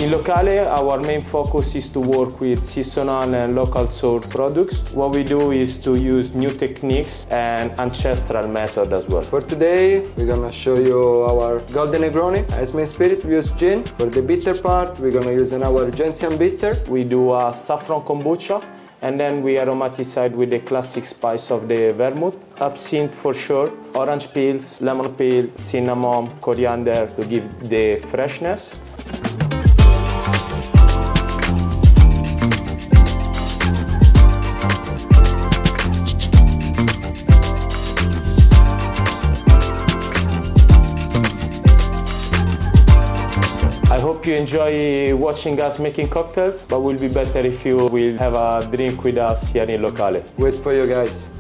In Locale, our main focus is to work with seasonal and local source products. What we do is to use new techniques and ancestral method as well. For today, we're gonna show you our golden Negroni. As main spirit, we use gin. For the bitter part, we're gonna use our gentian bitter. We do a saffron kombucha, and then we aromatize with the classic spice of the vermouth. Absinthe for sure, orange peels, lemon peel, cinnamon, coriander to give the freshness. I hope you enjoy watching us making cocktails, but it will be better if you will have a drink with us here in Locale. Wait for you guys.